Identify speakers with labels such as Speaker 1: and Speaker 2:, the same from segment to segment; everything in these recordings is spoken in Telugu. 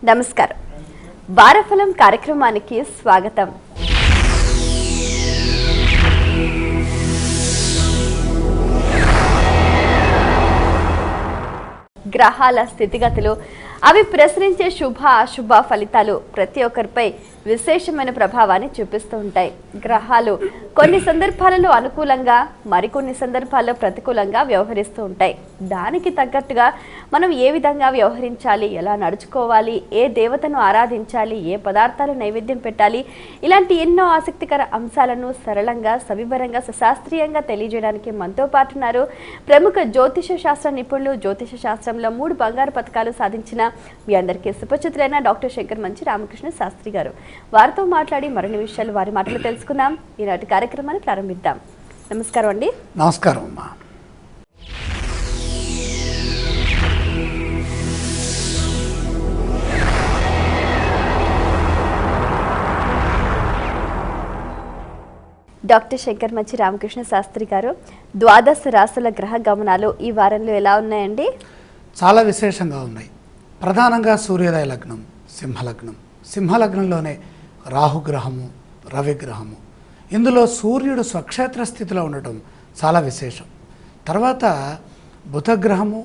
Speaker 1: నమస్కారం. వారఫలం కార్యక్రమానికి స్వాగతం. గ్రహాల స్థితిగతులు, అవి ప్రసరించే శుభ అశుభ ఫలితాలు ప్రతి ఒక్కరిపై విశేషమైన ప్రభావాన్ని చూపిస్తూ ఉంటాయి. గ్రహాలు కొన్ని సందర్భాలలో అనుకూలంగా, మరికొన్ని సందర్భాల్లో ప్రతికూలంగా వ్యవహరిస్తూ ఉంటాయి. దానికి తగ్గట్టుగా మనం ఏ విధంగా వ్యవహరించాలి, ఎలా నడుచుకోవాలి, ఏ దేవతను ఆరాధించాలి, ఏ పదార్థాలు నైవేద్యం పెట్టాలి, ఇలాంటి ఎన్నో ఆసక్తికర అంశాలను సరళంగా, సవివరంగా, సుశాస్త్రీయంగా తెలియజేయడానికి మనతో పాటు ఉన్నారు ప్రముఖ జ్యోతిష శాస్త్ర నిపుణులు, జ్యోతిష శాస్త్రంలో 3 బంగారు పథకాలు సాధించిన మీ అందరికీ సుపరిచితులైన డాక్టర్ శంకర్ మంచి రామకృష్ణ శాస్త్రి గారు. వారితో మాట్లాడి మరిన్ని విషయాలు వారి మాటలు తెలుసుకుందాం. ఈనాటి కార్యక్రమాన్ని ప్రారంభిద్దాం. నమస్కారం అండి.
Speaker 2: నమస్కారం అమ్మా.
Speaker 1: డాక్టర్ శంకర్ మంచి రామకృష్ణ శాస్త్రి గారు, ద్వాదశ రాశుల గ్రహ గమనాలు ఈ వారంలో ఎలా ఉన్నాయండి?
Speaker 2: చాలా విశేషంగా ఉన్నాయి. ప్రధానంగా సూర్యోదయ లగ్నం సింహలగ్నం, సింహలగ్నంలోనే రాహుగ్రహము, రవిగ్రహము. ఇందులో సూర్యుడు స్వక్షేత్ర స్థితిలో ఉండటం చాలా విశేషం. తర్వాత బుధగ్రహము,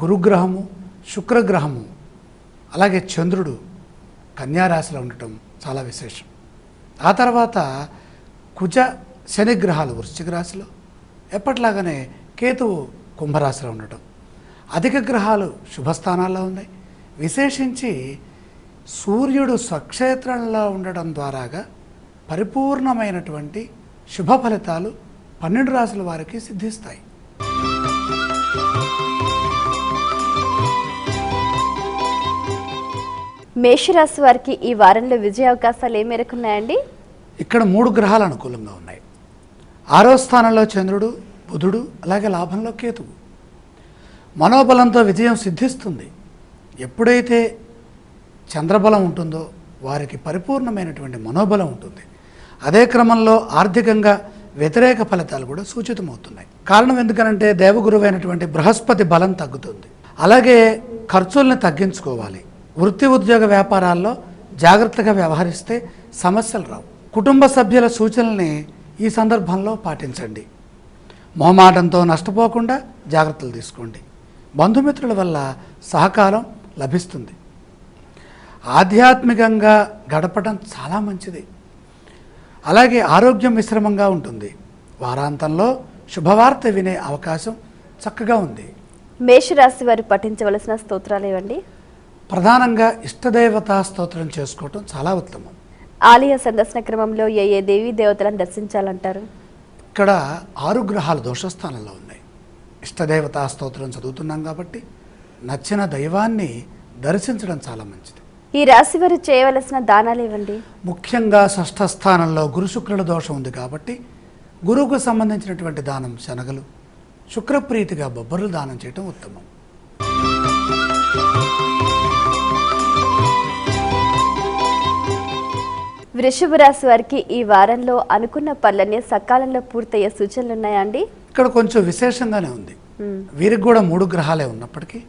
Speaker 2: గురుగ్రహము, శుక్రగ్రహము, అలాగే చంద్రుడు కన్యారాశిలో ఉండటం చాలా విశేషం. ఆ తర్వాత కుజ శని గ్రహాలు వృశ్చిక రాశిలో, ఎప్పట్లాగానే కేతువు కుంభరాశిలో ఉండటం. అధిక గ్రహాలు శుభస్థానాల్లో ఉన్నాయి. విశేషించి సూర్యుడు స్వక్షేత్రంలో ఉండటం ద్వారాగా పరిపూర్ణమైనటువంటి శుభ ఫలితాలు 12 రాశుల వారికి సిద్ధిస్తాయి.
Speaker 1: మేషరాశి వారికి ఈ వారంలో విజయ అవకాశాలు ఏ మేరకు ఉన్నాయండి?
Speaker 2: ఇక్కడ 3 గ్రహాలు అనుకూలంగా ఉన్నాయి. 6వ స్థానంలో చంద్రుడు, బుధుడు, అలాగే లాభంలో కేతువు. మనోబలంతో విజయం సిద్ధిస్తుంది. ఎప్పుడైతే చంద్రబలం ఉంటుందో వారికి పరిపూర్ణమైనటువంటి మనోబలం ఉంటుంది. అదే క్రమంలో ఆర్థికంగా వ్యతిరేక ఫలితాలు కూడా సూచితమవుతున్నాయి. కారణం ఎందుకనంటే దేవగురువైనటువంటి బృహస్పతి బలం తగ్గుతుంది. అలాగే ఖర్చుల్ని తగ్గించుకోవాలి. వృత్తి ఉద్యోగ వ్యాపారాల్లో జాగ్రత్తగా వ్యవహరిస్తే సమస్యలు రావు. కుటుంబ సభ్యుల సూచనల్ని ఈ సందర్భంలో పాటించండి. మొహమాటంతో నష్టపోకుండా జాగ్రత్తలు తీసుకోండి. బంధుమిత్రుల వల్ల సహకారం లభిస్తుంది. ఆధ్యాత్మికంగా గడపడం చాలా మంచిది. అలాగే ఆరోగ్యం మిశ్రమంగా ఉంటుంది. వారాంతంలో శుభవార్త వినే అవకాశం చక్కగా ఉంది.
Speaker 1: మేషరాశి వారు పఠించవలసిన స్తోత్రాలు ఏవండి?
Speaker 2: ప్రధానంగా ఇష్టదేవతా స్తోత్రం చేసుకోవటం చాలా ఉత్తమం.
Speaker 1: ఆలయ సందర్శన క్రమంలో ఏ దేవీ దేవతలను దర్శించాలంటారు?
Speaker 2: ఇక్కడ 6 గ్రహాలు దోషస్థానంలో ఉన్నాయి. ఇష్టదేవతా స్తోత్రం చదువుతున్నాం కాబట్టి నచ్చిన దైవాన్ని దర్శించడం చాలా మంచిది.
Speaker 1: ఈ రాశి వారు చేయవలసిన దానాలు ఇవ్వండి.
Speaker 2: ముఖ్యంగా 6వ స్థానంలో గురు శుక్రుల దోషం ఉంది కాబట్టి గురువుకు సంబంధించినటువంటి దానం శనగలు, శుక్రప్రీతిగా బొబ్బర్లు దానం చేయటం ఉత్తమం.
Speaker 1: వృషభ రాశి వారికి ఈ వారంలో అనుకున్న పనులన్నీ సకాలంలో పూర్తయ్యే సూచనలు ఉన్నాయా అండి?
Speaker 2: ఇక్కడ కొంచెం విశేషంగానే ఉంది. వీరికి కూడా 3 గ్రహాలే ఉన్నప్పటికీ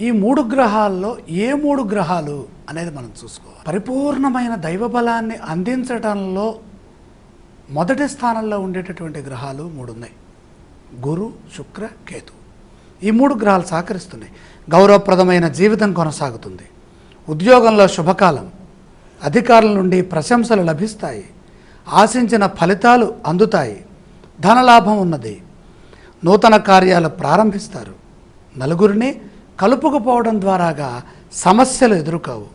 Speaker 2: ఈ 3 గ్రహాల్లో ఏ 3 గ్రహాలు అనేది మనం చూసుకోవాలి. పరిపూర్ణమైన దైవ బలాన్ని అందించడంలో మొదటి స్థానంలో ఉండేటటువంటి గ్రహాలు 3 ఉన్నాయి. గురు, శుక్ర, కేతు. ఈ 3 గ్రహాలు సహకరిస్తున్నాయి. గౌరవప్రదమైన జీవితం కొనసాగుతుంది. ఉద్యోగంలో శుభకాలం, అధికారుల నుండి ప్రశంసలు లభిస్తాయి. ఆశించిన ఫలితాలు అందుతాయి. ధనలాభం ఉన్నది. నూతన కార్యాలు ప్రారంభిస్తారు. నలుగురిని కలుపుకుపోవడం ద్వారాగా సమస్యలు ఎదుర్కోవు.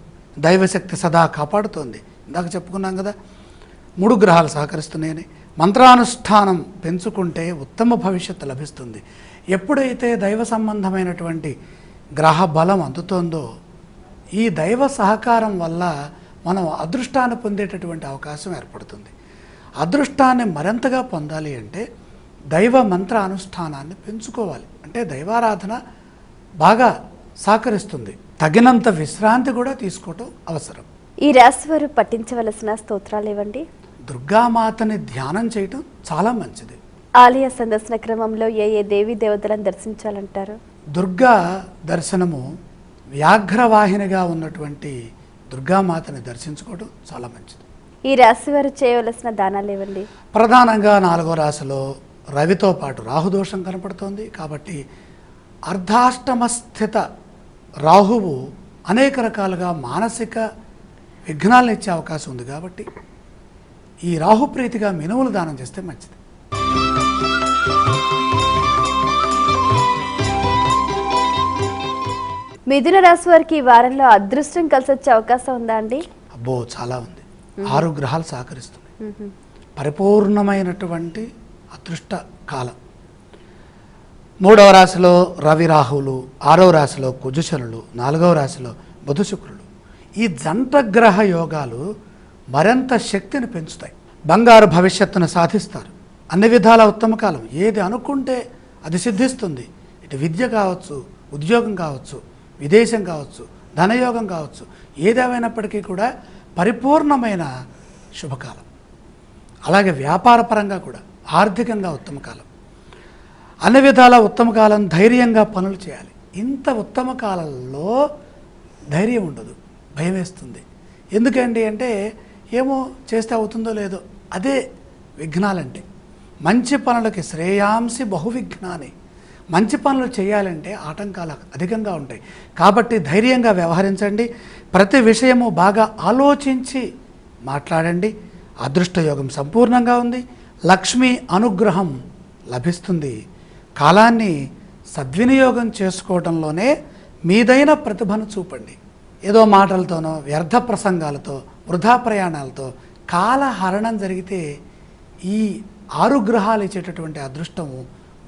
Speaker 2: దైవశక్తి సదా కాపాడుతోంది. ఇందాక చెప్పుకున్నాం కదా, 3 గ్రహాలు సహకరిస్తున్నాయని. మంత్రానుష్ఠానం పెంచుకుంటే ఉత్తమ భవిష్యత్తు లభిస్తుంది. ఎప్పుడైతే దైవ సంబంధమైనటువంటి గ్రహ బలం అందుతోందో ఈ దైవ సహకారం వల్ల మనం అదృష్టాన్ని పొందేటటువంటి అవకాశం ఏర్పడుతుంది. అదృష్టాన్ని మరింతగా పొందాలి అంటే దైవ మంత్ర అనుష్ఠానాన్ని పెంచుకోవాలి. అంటే దైవారాధన బాగా సహకరిస్తుంది. తగినంత విశ్రాంతి కూడా తీసుకోవటం అవసరం.
Speaker 1: ఈ రాశి వారు పఠించవలసిన స్తోత్రాలు ఏవండి?
Speaker 2: దుర్గామాతని ధ్యానం చేయటం చాలా మంచిది.
Speaker 1: ఆలయ సందర్శన క్రమంలో ఏ దేవీ దేవతలను దర్శించాలంటారు?
Speaker 2: దుర్గా దర్శనము వ్యాఘ్రవాహినిగా ఉన్నటువంటి దుర్గామాతని దర్శించుకోవడం చాలా మంచిది.
Speaker 1: ఈ రాశి వారు చేయవలసిన దానాలు ఏవండి?
Speaker 2: ప్రధానంగా 4వ రాశిలో రవితో పాటు రాహుదోషం కనపడుతోంది కాబట్టి అర్ధాష్టమ స్థిత రాహువు అనేక రకాలుగా మానసిక విఘ్నాలను ఇచ్చే అవకాశం ఉంది కాబట్టి ఈ రాహుప్రీతిగా మినుములు దానం చేస్తే మంచిది.
Speaker 1: మిథున రాశి వారికి ఈ వారంలో అదృష్టం కలిసి వచ్చే అవకాశం ఉందా అండి?
Speaker 2: అబ్బో, చాలా ఉంది. 6 గ్రహాలు సహకరిస్తున్నాయి. పరిపూర్ణమైనటువంటి అదృష్ట కాలం. 3వ రాశిలో రవి రాహువులు, 6వ రాశిలో కుజశనులు, 4వ రాశిలో బుధ శుక్రులు. ఈ జంట గ్రహ యోగాలు మరింత శక్తిని పెంచుతాయి. బంగారు భవిష్యత్తును సాధిస్తారు. అన్ని విధాల ఉత్తమ కాలం. ఏది అనుకుంటే అది సిద్ధిస్తుంది. ఇటు విద్య కావచ్చు, ఉద్యోగం కావచ్చు, విదేశం కావచ్చు, ధనయోగం కావచ్చు, ఏదేమైనప్పటికీ కూడా పరిపూర్ణమైన శుభకాలం. అలాగే వ్యాపార పరంగా కూడా ఆర్థికంగా ఉత్తమ కాలం. అన్ని విధాల ఉత్తమ కాలం. ధైర్యంగా పనులు చేయాలి. ఇంత ఉత్తమ కాలంలో ధైర్యం ఉండదు, భయం వేస్తుంది. ఎందుకండి అంటే ఏమో చేస్తే అవుతుందో లేదో. అదే విఘ్నాలంటే. మంచి పనులకి శ్రేయాంసి బహువిఘ్నాన్ని. మంచి పనులు చేయాలంటే ఆటంకాలు అధికంగా ఉంటాయి. కాబట్టి ధైర్యంగా వ్యవహరించండి. ప్రతి విషయము బాగా ఆలోచించి మాట్లాడండి. అదృష్టయోగం సంపూర్ణంగా ఉంది. లక్ష్మీ అనుగ్రహం లభిస్తుంది. కాలాన్ని సద్వినియోగం చేసుకోవడంలోనే మీదైన ప్రతిభను చూపండి. ఏదో మాటలతోనో వ్యర్థ ప్రసంగాలతో వృధా ప్రయాణాలతో కాలహరణం జరిగితే ఈ 6 గ్రహాలు ఇచ్చేటటువంటి అదృష్టము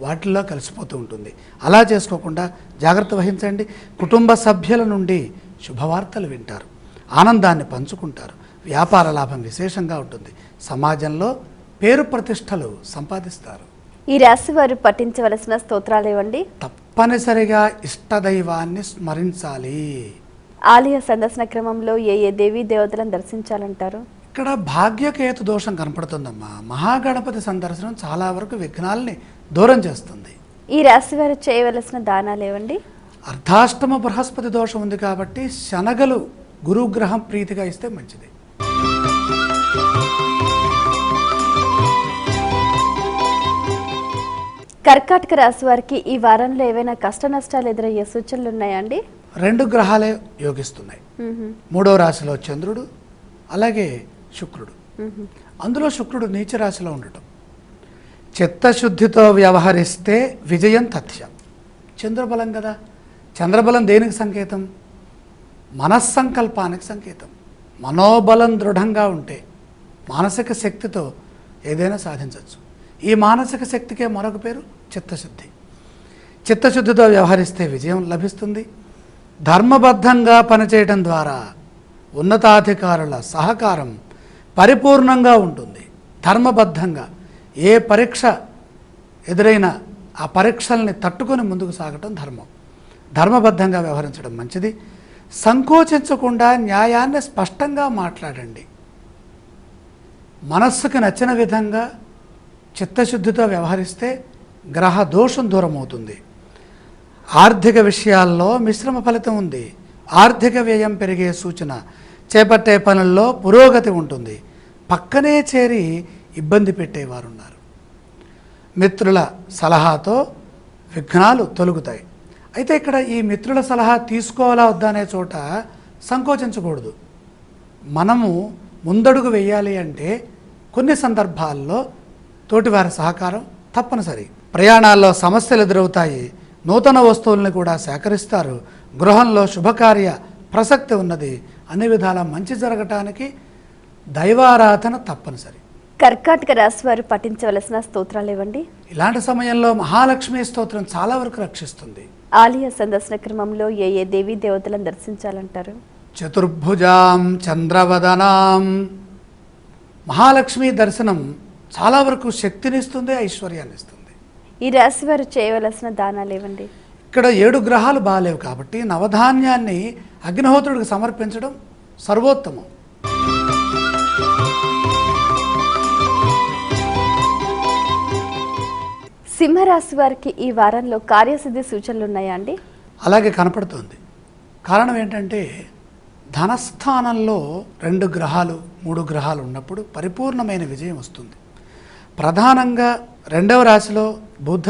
Speaker 2: వాటిల్లో కలిసిపోతూ ఉంటుంది. అలా చేసుకోకుండా జాగ్రత్త వహించండి. కుటుంబ సభ్యుల నుండి శుభవార్తలు వింటారు, ఆనందాన్ని పంచుకుంటారు. వ్యాపార లాభం విశేషంగా ఉంటుంది. సమాజంలో పేరు ప్రతిష్టలు సంపాదిస్తారు.
Speaker 1: ఈ రాశి వారు పఠించవలసిన స్తోత్రాలు ఏవండి?
Speaker 2: తప్పనిసరిగా ఇష్టదైవాన్ని స్మరించాలి.
Speaker 1: ఆలయ సందర్శన క్రమంలో ఏ దేవీ దేవతలను దర్శించాలంటారు?
Speaker 2: ఇక్కడ భాగ్యకేతు దోషం కనపడుతుందమ్మా. మహాగణపతి సందర్శనం చాలా వరకు విఘ్నాలని దూరం చేస్తుంది.
Speaker 1: ఈ రాశి వారు చేయవలసిన దానాలు ఏవండి?
Speaker 2: అర్ధాష్టమ బృహస్పతి దోషం ఉంది కాబట్టి శనగలు గురుగ్రహం ప్రీతిగా ఇస్తే మంచిది.
Speaker 1: కర్కాటక రాశి వారికి ఈ వారంలో ఏవైనా కష్ట నష్టాలు ఎదురయ్యే సూచనలు ఉన్నాయా అండి?
Speaker 2: 2 గ్రహాలే యోగిస్తున్నాయి. 3వ రాశిలో చంద్రుడు, అలాగే శుక్రుడు. అందులో శుక్రుడు నీచ రాశిలో ఉండటం. చిత్తశుద్ధితో వ్యవహరిస్తే విజయం తథ్యం. చంద్రబలం కదా. చంద్రబలం దేనికి సంకేతం? మనస్సంకల్పానికి సంకేతం. మనోబలం దృఢంగా ఉంటే మానసిక శక్తితో ఏదైనా సాధించవచ్చు. ఈ మానసిక శక్తికే మరొక పేరు చిత్తశుద్ధి. చిత్తశుద్ధితో వ్యవహరిస్తే విజయం లభిస్తుంది. ధర్మబద్ధంగా పనిచేయడం ద్వారా ఉన్నతాధికారుల సహకారం పరిపూర్ణంగా ఉంటుంది. ధర్మబద్ధంగా ఏ పరీక్ష ఎదురైనా ఆ పరీక్షల్ని తట్టుకొని ముందుకు సాగటం ధర్మం. ధర్మబద్ధంగా వ్యవహరించడం మంచిది. సంకోచించకుండా న్యాయాన్ని స్పష్టంగా మాట్లాడండి. మనస్సుకు నచ్చిన విధంగా చిత్తశుద్ధితో వ్యవహరిస్తే గ్రహ దోషం దూరం అవుతుంది. ఆర్థిక విషయాల్లో మిశ్రమ ఫలితం ఉంది. ఆర్థిక వ్యయం పెరిగే సూచన. చేపట్టే పనుల్లో పురోగతి ఉంటుంది. పక్కనే చేరి ఇబ్బంది పెట్టేవారున్నారు. మిత్రుల సలహాతో విఘ్నాలు తొలగుతాయి. అయితే ఇక్కడ ఈ మిత్రుల సలహా తీసుకోవాలా వద్దా అనే చోట సంకోచించకూడదు. మనము ముందడుగు వేయాలి అంటే కొన్ని సందర్భాల్లో తోటివారి సహకారం తప్పనిసరి. ప్రయాణాల్లో సమస్యలు ఎదురవుతాయి. నూతన వస్తువుల్ని కూడా సేకరిస్తారు. గృహంలో శుభకార్య ప్రసక్తి ఉన్నది. అన్ని విధాల మంచి జరగటానికి దైవారాధన తప్పనిసరి.
Speaker 1: కర్కాటక రాశి వారు పఠించవలసిన స్తోత్రాలు ఇవ్వండి.
Speaker 2: ఇలాంటి సమయంలో మహాలక్ష్మి స్తోత్రం చాలా వరకు రక్షిస్తుంది.
Speaker 1: ఆలయ సందర్శన క్రమంలో ఏ దేవీ దేవతలను దర్శించాలంటారు?
Speaker 2: చతుర్భుజాం చంద్రవదనాం. మహాలక్ష్మి దర్శనం చాలా వరకు శక్తినిస్తుంది, ఐశ్వర్యాన్ని ఇస్తుంది.
Speaker 1: ఈ రాశి వారు చేయవలసిన దానాలు ఏవండి?
Speaker 2: ఇక్కడ 7 గ్రహాలు బాగాలేవు కాబట్టి నవధాన్యాన్ని అగ్నిహోత్రుడికి సమర్పించడం సర్వోత్తమం.
Speaker 1: సింహరాశి వారికి ఈ వారంలో కార్యసిద్ధి సూచనలు ఉన్నాయా అండి?
Speaker 2: అలాగే కనపడుతోంది. కారణం ఏంటంటే ధనస్థానంలో 2 గ్రహాలు 3 గ్రహాలు ఉన్నప్పుడు పరిపూర్ణమైన విజయం వస్తుంది. ప్రధానంగా 2వ రాశిలో బుధ,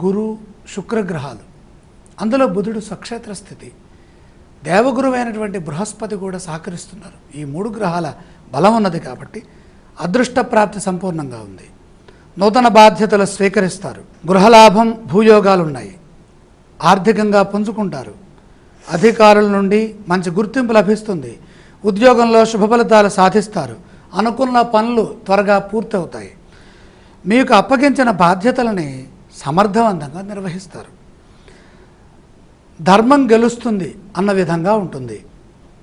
Speaker 2: గురు, శుక్రగ్రహాలు, అందులో బుధుడు స్వక్షేత్ర స్థితి, దేవగురువైనటువంటి బృహస్పతి కూడా సహకరిస్తున్నారు. ఈ 3 గ్రహాల బలం ఉన్నది కాబట్టి అదృష్ట ప్రాప్తి సంపూర్ణంగా ఉంది. నూతన బాధ్యతలు స్వీకరిస్తారు. గృహలాభం, భూయోగాలు ఉన్నాయి. ఆర్థికంగా పుంజుకుంటారు. అధికారుల నుండి మంచి గుర్తింపు లభిస్తుంది. ఉద్యోగంలో శుభ ఫలితాలు సాధిస్తారు. అనుకున్న పనులు త్వరగా పూర్తవుతాయి. మీకు అప్పగించిన బాధ్యతలని సమర్థవంతంగా నిర్వహిస్తారు. ధర్మం గెలుస్తుంది అన్న విధంగా ఉంటుంది.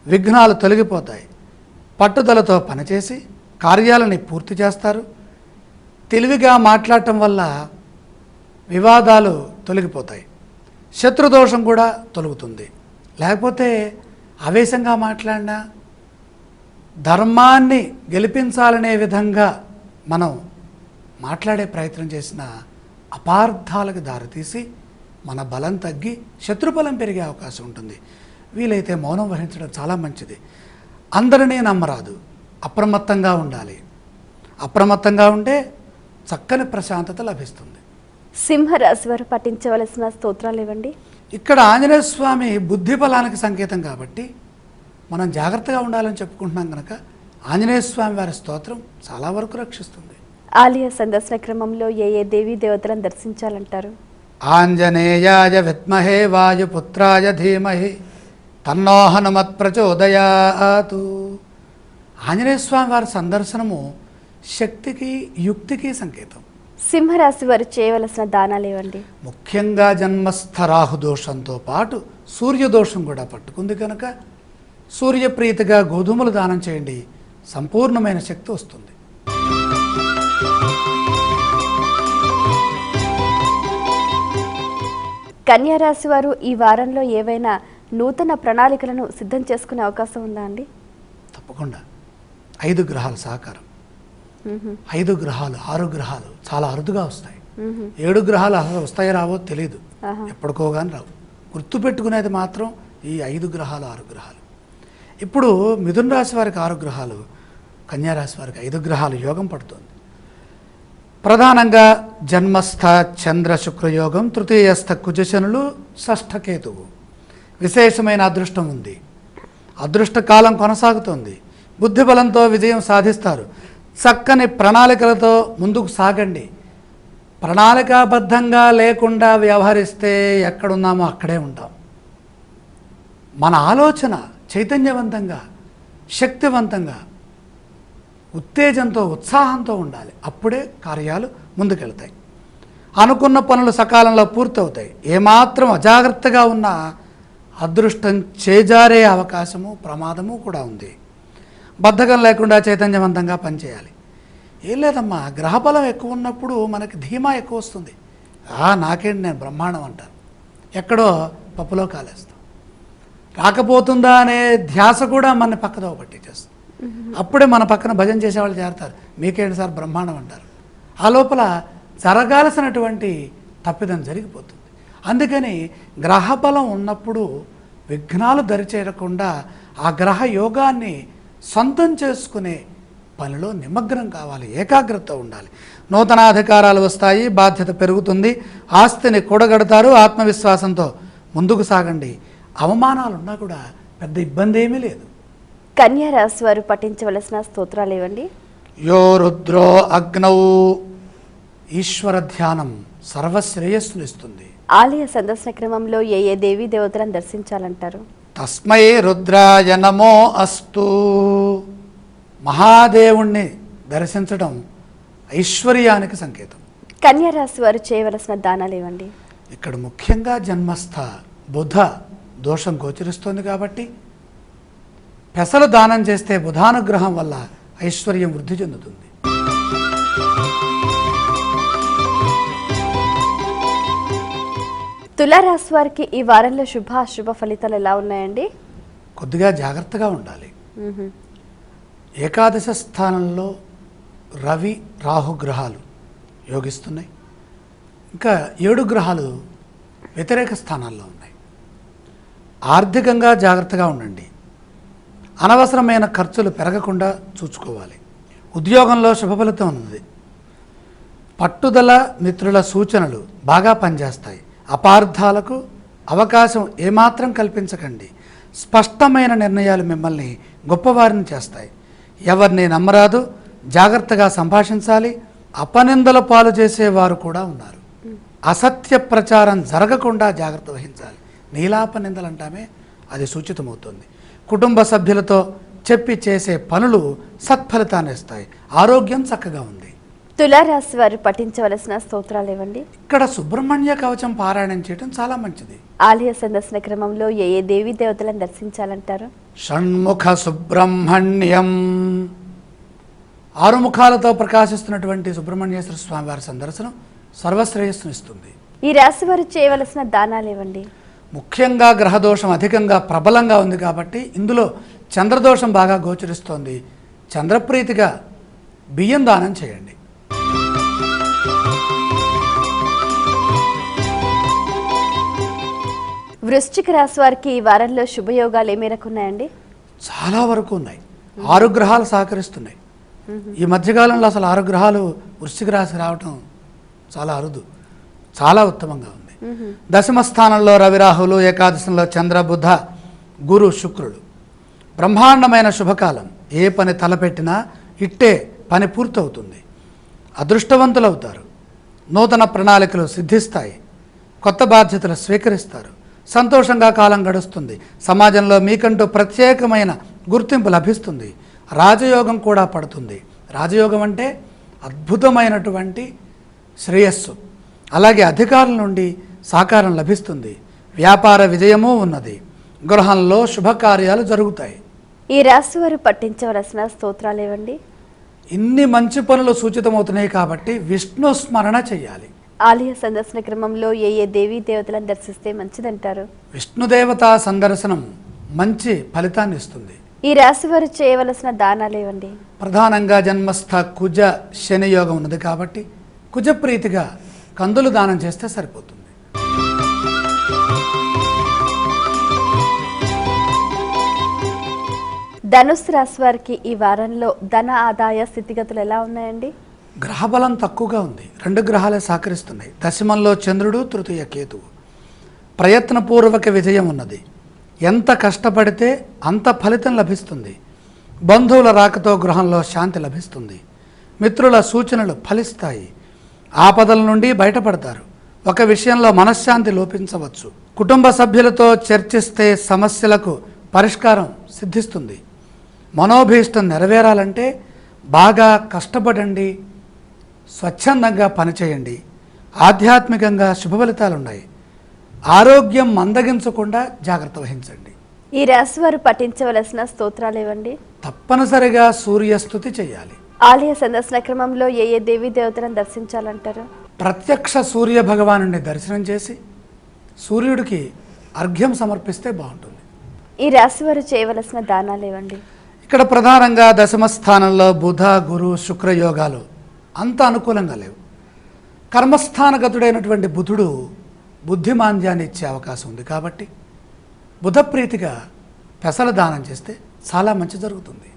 Speaker 2: విఘ్నాలు తొలగిపోతాయి. పట్టుదలతో పనిచేసి కార్యాలని పూర్తి చేస్తారు. తెలివిగా మాట్లాడటం వల్ల వివాదాలు తొలగిపోతాయి. శత్రుదోషం కూడా తొలగుతుంది. లేకపోతే ఆవేశంగా మాట్లాడినా ధర్మాన్ని గెలిపించాలనే విధంగా మనం మాట్లాడే ప్రయత్నం చేసిన అపార్థాలకు దారితీసి మన బలం తగ్గి శత్రుబలం పెరిగే అవకాశం ఉంటుంది. వీలైతే మౌనం వహించడం చాలా మంచిది. అందరినీ నమ్మరాదు. అప్రమత్తంగా ఉండాలి. అప్రమత్తంగా ఉంటే చక్కని ప్రశాంతత లభిస్తుంది.
Speaker 1: సింహరాశి వారు పఠించవలసిన స్తోత్రాలు ఇవ్వండి.
Speaker 2: ఇక్కడ ఆంజనేయ స్వామి బుద్ధి బలానికి సంకేతం కాబట్టి మనం జాగ్రత్తగా ఉండాలని చెప్పుకుంటున్నాం కనుక ఆంజనేయ స్వామి వారి స్తోత్రం చాలా వరకు రక్షిస్తుంది.
Speaker 1: ఆలయ సందర్శన క్రమంలో ఏ దేవీ దేవతలను దర్శించాలంటారు?
Speaker 2: ఆంజనేయాయ విద్మహే వాయుపుత్రాయ ధీమహి తన్నో హనుమత్ ప్రచోదయాతు. ఆంజనేయ స్వామి వారి సందర్శనము శక్తికి, యుక్తికి సంకేతం.
Speaker 1: సింహరాశి వారు చేయవలసిన దానాలు ఏవండి?
Speaker 2: ముఖ్యంగా జన్మస్థ రాహు దోషంతో పాటు సూర్యదోషం కూడా పట్టుకుంది కనుక సూర్యప్రీతిగా గోధుమలు దానం చేయండి. సంపూర్ణమైన శక్తి వస్తుంది.
Speaker 1: కన్యా రాశి వారు ఈ వారంలో ఏవైనా నూతన ప్రణాళికలను సిద్ధం చేసుకునే అవకాశం ఉందా అండి?
Speaker 2: తప్పకుండా. 5 గ్రహాల సహకారం. 5 గ్రహాలు 6 గ్రహాలు చాలా అరుదుగా వస్తాయి. 7 గ్రహాలు అసలు వస్తాయో రావో తెలియదు. ఎప్పటికో కానీ రావు. గుర్తుపెట్టుకునేది మాత్రం ఈ 5 గ్రహాలు 6 గ్రహాలు. ఇప్పుడు మిథున రాశి వారికి 6 గ్రహాలు, కన్యా రాశి వారికి 5 గ్రహాలు యోగం పడుతుంది. ప్రధానంగా జన్మస్థ చంద్ర శుక్రయోగం, తృతీయస్థ కుజశనులు, షష్ఠ కేతువు. విశేషమైన అదృష్టం ఉంది. అదృష్ట కాలం కొనసాగుతోంది. బుద్ధిబలంతో విజయం సాధిస్తారు. చక్కని ప్రణాళికలతో ముందుకు సాగండి. ప్రణాళికాబద్ధంగా లేకుండా వ్యవహరిస్తే ఎక్కడున్నామో అక్కడే ఉంటాం. మన ఆలోచన చైతన్యవంతంగా, శక్తివంతంగా, ఉత్తేజంతో, ఉత్సాహంతో ఉండాలి. అప్పుడే కార్యాలు ముందుకెళ్తాయి. అనుకున్న పనులు సకాలంలో పూర్తవుతాయి. ఏమాత్రం అజాగ్రత్తగా ఉన్నా అదృష్టం చేజారే అవకాశము, ప్రమాదము కూడా ఉంది. బద్ధకం లేకుండా చైతన్యవంతంగా పనిచేయాలి. ఏం లేదమ్మా, గ్రహబలం ఎక్కువ ఉన్నప్పుడు మనకి ధీమా ఎక్కువ వస్తుంది. నాకేంటి, నేను బ్రహ్మాండం అంటారు. ఎక్కడో పప్పులో కాలేస్తాం. రాకపోతుందా అనే ధ్యాస కూడా మన పక్కదో పట్టించేస్తుంది. అప్పుడే మన పక్కన భజన చేసేవాళ్ళు చేరతారు. మీకేంటి సార్ బ్రహ్మాండం అంటారు. ఆ లోపల జరగాల్సినటువంటి తప్పిదం జరిగిపోతుంది. అందుకని గ్రహబలం ఉన్నప్పుడు విఘ్నాలు దరిచేరకుండా ఆ గ్రహ యోగాన్ని సొంతం చేసుకునే పనిలో నిమగ్నం కావాలి. ఏకాగ్రత ఉండాలి. నూతన అధికారాలు వస్తాయి. బాధ్యత పెరుగుతుంది. ఆస్తిని కూడగడతారు. ఆత్మవిశ్వాసంతో ముందుకు సాగండి. అవమానాలు ఉన్నా కూడా పెద్ద ఇబ్బంది ఏమీ లేదు.
Speaker 1: కన్యా రాశి వారు పఠించవలసిన స్తోత్రాలు ఏవండి?
Speaker 2: యో రుద్రో అగ్నౌ. ఈశ్వర ధ్యానం సర్వశ్రేయస్సులు ఇస్తుంది.
Speaker 1: ఆలయ సందర్శన క్రమంలో ఏ దేవీ దేవతలను దర్శించాలంటారు?
Speaker 2: తస్మై రుద్రాయ నమో అస్తు. మహాదేవుణ్ణి దర్శించడం ఐశ్వర్యానికి సంకేతం.
Speaker 1: కన్యా రాశి వారు చేయవలసిన దానాలు ఏవండి?
Speaker 2: ఇక్కడ ముఖ్యంగా జన్మస్థ బుధ దోషం గోచరిస్తోంది కాబట్టి పెసలు దానం చేస్తే బుధానుగ్రహం వల్ల ఐశ్వర్యం వృద్ధి చెందుతుంది.
Speaker 1: తులారాశి వారికి ఈ వారంలో శుభ అశుభ ఫలితాలు ఎలా ఉన్నాయండి?
Speaker 2: కొద్దిగా జాగ్రత్తగా ఉండాలి. ఏకాదశ స్థానంలో రవి రాహు గ్రహాలు యోగిస్తున్నాయి. ఇంకా 7 గ్రహాలు వ్యతిరేక స్థానాల్లో ఉన్నాయి. ఆర్థికంగా జాగ్రత్తగా ఉండండి. అనవసరమైన ఖర్చులు పెరగకుండా చూసుకోవాలి. ఉద్యోగంలో శుభ ఫలితం ఉన్నది. పట్టుదల మిత్రుల సూచనలు బాగా పనిచేస్తాయి. అపార్థాలకు అవకాశం ఏమాత్రం కల్పించకండి. స్పష్టమైన నిర్ణయాలు మిమ్మల్ని గొప్పవారిని చేస్తాయి. ఎవరిని నమ్మరాదు, జాగ్రత్తగా సంభాషించాలి. అపనిందల పాలు చేసేవారు కూడా ఉన్నారు. అసత్య ప్రచారం జరగకుండా జాగ్రత్త వహించాలి. నీలాపనిందలు అంటామే, అది సూచితమవుతుంది. కుటుంబ సభ్యులతో చెప్పి చేసే పనులు సత్ఫలితాన్ని ఇస్తాయి. ఆరోగ్యం చక్కగా ఉంది.
Speaker 1: తులారాశి వారు పఠించవలసిన స్తోత్రాలు ఏవండి?
Speaker 2: ఇక్కడ సుబ్రహ్మణ్య కవచం పారాయణం చేయడం చాలా మంచిది.
Speaker 1: ఆలయ సందర్శన క్రమంలో ఏ దేవీ దేవతలను దర్శించాలంటారు?
Speaker 2: షణ్ముఖ సుబ్రహ్మణ్యం, 6 ముఖాలతో ప్రకాశిస్తున్నటువంటి సుబ్రహ్మణ్యేశ్వర స్వామి వారి సందర్శనం సర్వశ్రేయస్సునిస్తుంది.
Speaker 1: ఈ రాశి వారు చేయవలసిన దానాలు ఏవండి?
Speaker 2: ముఖ్యంగా గ్రహదోషం అధికంగా ప్రబలంగా ఉంది కాబట్టి ఇందులో చంద్రదోషం బాగా గోచరిస్తోంది. చంద్రప్రీతిగా బియ్యం దానం చేయండి.
Speaker 1: వృశ్చిక రాశి వారికి ఈ వారంలో శుభయోగాలు ఏ మేరకు ఉన్నాయండి?
Speaker 2: చాలా వరకు ఉన్నాయి. 6 గ్రహాలు సహకరిస్తున్నాయి. ఈ మధ్యకాలంలో అసలు 6 గ్రహాలు వృశ్చిక రాశి రావటం చాలా అరుదు. చాలా ఉత్తమంగా ఉంది. దశమ స్థానంలో రవి రాహులు, ఏకాదశంలో చంద్ర బుధ గురు శుక్రుడు. బ్రహ్మాండమైన శుభకాలం. ఏ పని తలపెట్టినా ఇట్టే పని పూర్తవుతుంది. అదృష్టవంతులవుతారు. నూతన ప్రణాళికలు సిద్ధిస్తాయి. కొత్త బాధ్యతలు స్వీకరిస్తారు. సంతోషంగా కాలం గడుస్తుంది. సమాజంలో మీకంటూ ప్రత్యేకమైన గుర్తింపు లభిస్తుంది. రాజయోగం కూడా పడుతుంది. రాజయోగం అంటే అద్భుతమైనటువంటి శ్రేయస్సు. అలాగే అధికారుల నుండి సహకారం లభిస్తుంది. వ్యాపార విజయము ఉన్నది. గృహంలో శుభకార్యాలు జరుగుతాయి.
Speaker 1: ఈ రాశి వారు పఠించవలసిన స్తోత్రాలు ఏవండి?
Speaker 2: ఇన్ని మంచి పనులు సూచితమవుతున్నాయి కాబట్టి విష్ణు స్మరణ చేయాలి.
Speaker 1: ఆలయ సందర్శన క్రమంలో ఏ దేవీ దేవతలను దర్శిస్తే మంచిదంటారు?
Speaker 2: విష్ణుదేవతా సందర్శనం మంచి ఫలితాన్ని ఇస్తుంది.
Speaker 1: ఈ రాశి వారు చేయవలసిన దానాలు ఏవండి?
Speaker 2: ప్రధానంగా జన్మస్థ కుజ శని యోగం ఉన్నది కాబట్టి కుజప్రీతిగా కందులు దానం చేస్తే సరిపోతుంది.
Speaker 1: ధనుస్సు రాశి వారికి ఈ వారంలో ధన ఆదాయ స్థితిగతులు ఎలా ఉన్నాయండి?
Speaker 2: గ్రహబలం తక్కువగా ఉంది. 2 గ్రహాలే సహకరిస్తున్నాయి. దశమంలో చంద్రుడు, తృతీయ కేతువు. ప్రయత్నపూర్వక విజయం ఉన్నది. ఎంత కష్టపడితే అంత ఫలితం లభిస్తుంది. బంధువుల రాకతో గృహంలో శాంతి లభిస్తుంది. మిత్రుల సూచనలు ఫలిస్తాయి. ఆపదల నుండి బయటపడతారు. ఒక విషయంలో మనశ్శాంతి లోపించవచ్చు. కుటుంబ సభ్యులతో చర్చిస్తే సమస్యలకు పరిష్కారం సిద్ధిస్తుంది. మనోభీష్టం నెరవేరాలంటే బాగా కష్టపడండి. స్వచ్ఛందంగా పనిచేయండి. ఆధ్యాత్మికంగా శుభ ఫలితాలు ఉన్నాయి. ఆరోగ్యం మందగించకుండా జాగ్రత్త వహించండి.
Speaker 1: ఈ రాశి వారు పఠించవలసిన స్తోత్రాలు ఏవండి?
Speaker 2: తప్పనిసరిగా సూర్యస్తుతి చేయాలి.
Speaker 1: ఆలయ సందర్శన క్రమంలో ఏ దేవీ దేవతలను దర్శించాలంటారు?
Speaker 2: ప్రత్యక్ష సూర్య భగవానుని దర్శనం చేసి సూర్యుడికి అర్ఘ్యం సమర్పిస్తే బాగుంటుంది.
Speaker 1: ఈ రాశి వారు చేయవలసిన దానాలు ఏవండి?
Speaker 2: ఇక్కడ ప్రధానంగా దశమ స్థానంలో బుధ గురు శుక్ర యోగాలు అంత అనుకూలంగా లేవు. కర్మస్థానగతుడైనటువంటి బుధుడు బుద్ధిమాంద్యాన్ని ఇచ్చే అవకాశం ఉంది కాబట్టి బుధప్రీతిగా పెసల దానం చేస్తే చాలా మంచి జరుగుతుంది.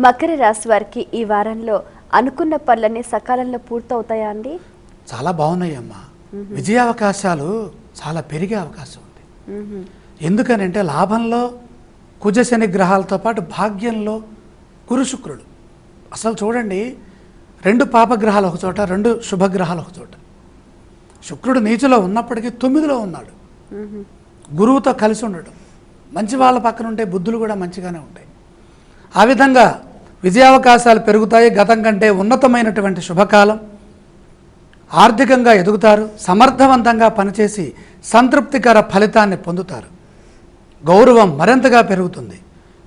Speaker 1: మకర రాశి వారికి ఈ వారంలో అనుకున్న పనులన్నీ సకాలంలో పూర్తవుతాయా అండి?
Speaker 2: చాలా బాగున్నాయి అమ్మా. విజయావకాశాలు చాలా పెరిగే అవకాశం ఉంది. ఎందుకనంటే లాభంలో కుజ శని గ్రహాలతో పాటు భాగ్యంలో గురు శుక్రుడు. అసలు చూడండి, 2 పాపగ్రహాలు ఒక చోట, 2 శుభగ్రహాలు ఒక చోట. శుక్రుడు నీచులో ఉన్నప్పటికీ 9లో ఉన్నాడు. గురువుతో కలిసి ఉండడం, మంచి వాళ్ళ పక్కన ఉంటే బుద్ధులు కూడా మంచిగానే ఉంటాయి. ఆ విధంగా విజయావకాశాలు పెరుగుతాయి. గతం కంటే ఉన్నతమైనటువంటి శుభకాలం. ఆర్థికంగా ఎదుగుతారు. సమర్థవంతంగా పనిచేసి సంతృప్తికర ఫలితాన్ని పొందుతారు. గౌరవం మరింతగా పెరుగుతుంది.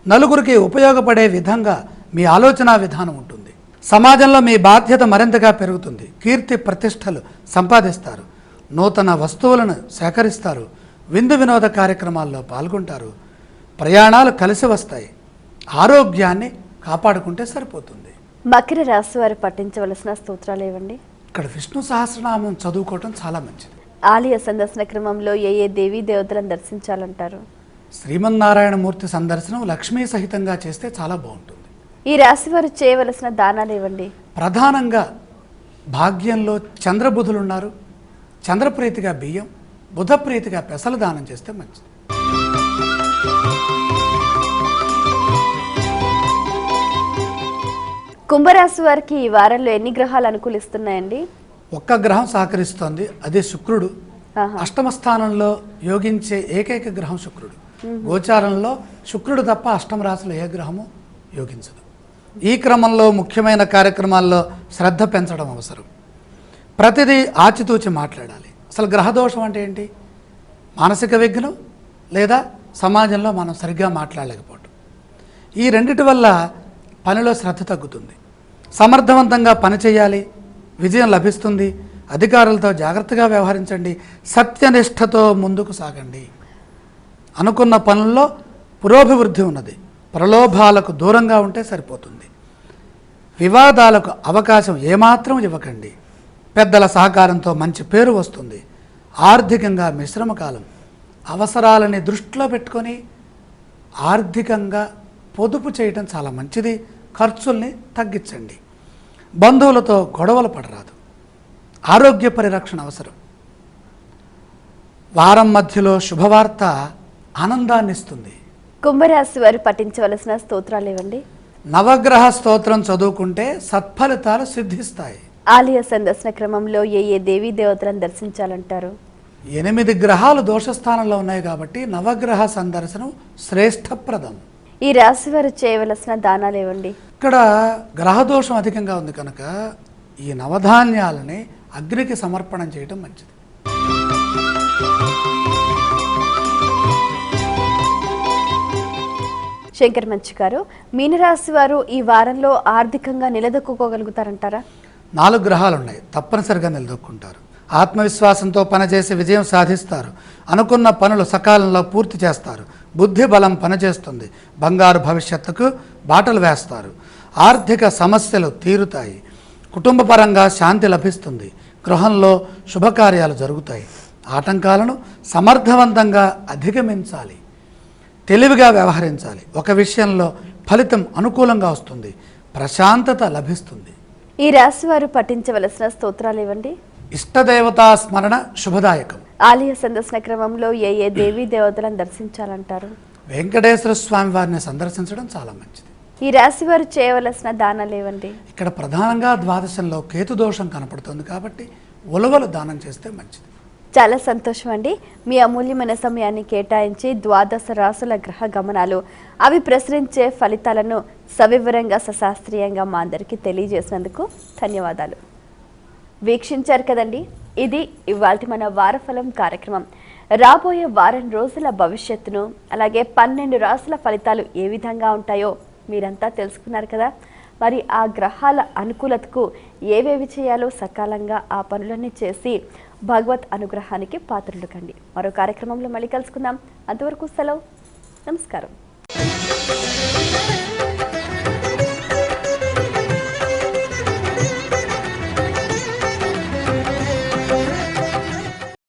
Speaker 2: నలుగురికి ఉపయోగపడే విధంగా మీ ఆలోచన విధానం ఉంటుంది. సమాజంలో మీ బాధ్యత మరింతగా పెరుగుతుంది. కీర్తి ప్రతిష్టలు సంపాదిస్తారు. నూతన వస్తువులను సేకరిస్తారు. విందు వినోద కార్యక్రమాల్లో పాల్గొంటారు. ప్రయాణాలు కలిసి వస్తాయి. ఆరోగ్యాన్ని కాపాడుకుంటే సరిపోతుంది.
Speaker 1: మకర రాశి వారు పఠించవలసిన స్తోత్రాలు ఏవండి?
Speaker 2: ఇక్కడ విష్ణు సహస్రనామం చదువుకోవటం చాలా మంచిది.
Speaker 1: ఆలయ సందర్శన క్రమంలో ఏ దేవీ దేవతలను దర్శించాలంటారు?
Speaker 2: శ్రీమన్నారాయణమూర్తి సందర్శనం లక్ష్మీ సహితంగా చేస్తే చాలా బాగుంటుంది.
Speaker 1: ఈ రాశి వారు చేయవలసిన దానాలు ఏవండి?
Speaker 2: ప్రధానంగా భాగ్యంలో చంద్రబుధులు ఉన్నారు. చంద్రప్రీతిగా బియ్యం, బుధప్రీతిగా పెసలు దానం చేస్తే మంచిది.
Speaker 1: కుంభరాశి వారికి ఈ వారంలో ఎన్ని గ్రహాలు అనుకూలిస్తున్నాయండి?
Speaker 2: ఒక్క గ్రహం సహకరిస్తోంది, అదే శుక్రుడు. అష్టమ స్థానంలో యోగించే ఏకైక గ్రహం శుక్రుడు. గోచారంలో శుక్రుడు తప్ప అష్టమ రాశిలో ఏ గ్రహము యోగించదు. ఈ క్రమంలో ముఖ్యమైన కార్యక్రమాల్లో శ్రద్ధ పెంచడం అవసరం. ప్రతిదీ ఆచితూచి మాట్లాడాలి. అసలు గ్రహదోషం అంటే ఏంటి? మానసిక విఘ్నం లేదా సమాజంలో మనం సరిగ్గా మాట్లాడలేకపోవటం. ఈ రెండిటి వల్ల పనిలో శ్రద్ధ తగ్గుతుంది. సమర్థవంతంగా పనిచేయాలి, విజయం లభిస్తుంది. అధికారులతో జాగ్రత్తగా వ్యవహరించండి. సత్యనిష్టతో ముందుకు సాగండి. అనుకున్న పనుల్లో పురోభివృద్ధి ఉన్నది. ప్రలోభాలకు దూరంగా ఉంటే సరిపోతుంది. వివాదాలకు అవకాశం ఏమాత్రం ఇవ్వకండి. పెద్దల సహకారంతో మంచి పేరు వస్తుంది. ఆర్థికంగా మిశ్రమ కాలం. అవసరాలని దృష్టిలో పెట్టుకొని ఆర్థికంగా పొదుపు చేయటం చాలా మంచిది. ఖర్చుల్ని తగ్గించండి. బంధువులతో గొడవలు పడరాదు. ఆరోగ్య పరిరక్షణ అవసరం. వారం మధ్యలో శుభవార్త ఆనందాన్ని ఇస్తుంది.
Speaker 1: కుంభరాశి వారు పఠించవలసిన స్తోత్రాలు ఏవండి?
Speaker 2: నవగ్రహ స్తోత్రం చదువుకుంటే సత్ఫలితాలు సిద్ధిస్తాయి.
Speaker 1: ఆలయ సందర్శన క్రమంలో ఏ దేవీ దేవతలను దర్శించాలంటారు?
Speaker 2: 8 గ్రహాలు దోషస్థానంలో ఉన్నాయి కాబట్టి నవగ్రహ సందర్శనం శ్రేష్టప్రదం.
Speaker 1: ఈ రాశి వారు చేయవలసిన దానాలు ఏవండి?
Speaker 2: ఇక్కడ గ్రహదోషం అధికంగా ఉంది కనుక ఈ నవధాన్యాలని అగ్నికి సమర్పణం చేయటం మంచిది.
Speaker 1: శంకర్ మంచి గారు, మీనరాశి వారు ఈ వారంలో ఆర్థికంగా నిలదొక్కుకోగలుగుతారంటారా?
Speaker 2: 4 గ్రహాలు ఉన్నాయి, తప్పనిసరిగా నిలదొక్కుంటారు. ఆత్మవిశ్వాసంతో పనిచేసి విజయం సాధిస్తారు. అనుకున్న పనులు సకాలంలో పూర్తి చేస్తారు. బుద్ధి బలం పనిచేస్తుంది. బంగారు భవిష్యత్తుకు బాటలు వేస్తారు. ఆర్థిక సమస్యలు తీరుతాయి. కుటుంబపరంగా శాంతి లభిస్తుంది. గృహంలో శుభకార్యాలు జరుగుతాయి. ఆటంకాలను సమర్థవంతంగా అధిగమించాలి. తెలివిగా వ్యవహరించాలి. ఒక విషయంలో ఫలితం అనుకూలంగా వస్తుంది. ప్రశాంతత లభిస్తుంది.
Speaker 1: ఈ రాశి వారు పఠించవలసిన స్తోత్రాలు ఏవండి?
Speaker 2: ఇష్టదేవతా స్మరణ శుభదాయకం.
Speaker 1: ఆలయ సందర్శన క్రమంలో ఏ దేవీ దేవతలను దర్శించాలంటారు?
Speaker 2: వెంకటేశ్వర స్వామి వారిని సందర్శించడం చాలా మంచిది.
Speaker 1: ఈ రాశి వారు చేయవలసిన దానాలు ఏవండి?
Speaker 2: ఇక్కడ ప్రధానంగా ద్వాదశంలో కేతుదోషం కనపడుతుంది కాబట్టి ఉలవలు దానం చేస్తే మంచిది.
Speaker 1: చాలా సంతోషం అండి. మీ అమూల్యమైన సమయాన్ని కేటాయించి ద్వాదశ రాసుల గ్రహ గమనాలు, అవి ప్రసరించే ఫలితాలను సవివరంగా సశాస్త్రీయంగా మా అందరికీ తెలియజేసినందుకు ధన్యవాదాలు. వీక్షించారు కదండి, ఇది ఇవాల్టి మన వారఫలం కార్యక్రమం. రాబోయే వారం రోజుల భవిష్యత్తును, అలాగే 12 రాసుల ఫలితాలు ఏ విధంగా ఉంటాయో మీరంతా తెలుసుకున్నారు కదా. మరి ఆ గ్రహాల అనుకూలతకు ఏవేవి చేయాలో సకాలంగా ఆ పనులన్నీ చేసి భగవత్ అనుగ్రహానికి పాత్రలు కండి. మరో కార్యక్రమంలో మళ్ళీ కలుసుకుందాం. అంతవరకు సెలవు. నమస్కారం.